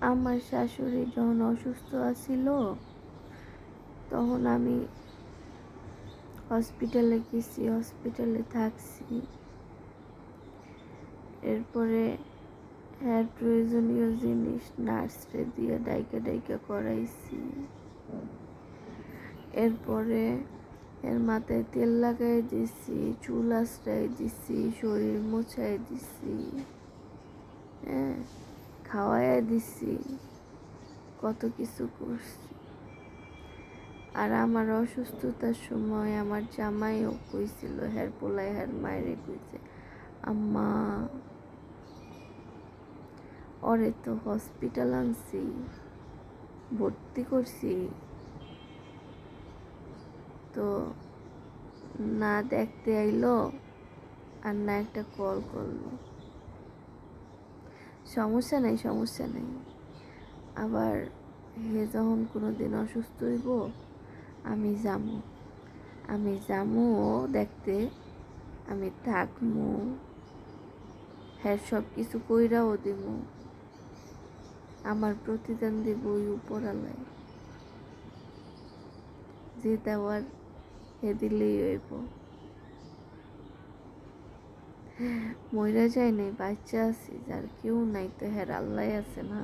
আমার শাশুড়ি যখন অসুস্থ আছিল তখন আমি হসপিটালে গেছি, হসপিটালে থাকছি। এরপরে এর প্রয়োজনীয় জিনিস নার্সরে দিয়ে ডাইকা ডাইকা করাইছি। এরপরে এর মাথায় তেল লাগাই দিছি, চুল আশ্রাই দিছি, শরীর মোছাই দিছি, হ্যাঁ, খাওয়াই দিছি, কত কিছু করছি। আর আমার অসুস্থতার সময় আমার জামাইও কইছিল, হের পোলায় হের মায়েরে কইছে, আম্মা ওরে তো হসপিটাল আনছি, ভর্তি করছি, তো না দেখতে আইলো আর না একটা কল করলো। সমস্যা নাই, সমস্যা নাই, আবার হে যখন কোনো দিন অসুস্থ হইব আমি যামু দেখতে, আমি থাকমু, হ্যাঁ সব কিছু কইরাও দিব, আমার প্রতিদান দেব ওই উপরালায়, যে দেওয়ার হে দিলেই হইব। মইরা যায় নাই, বাচ্চা আছি, যার কেউ নাই তো হ্যাঁ আল্লাহ আছে না।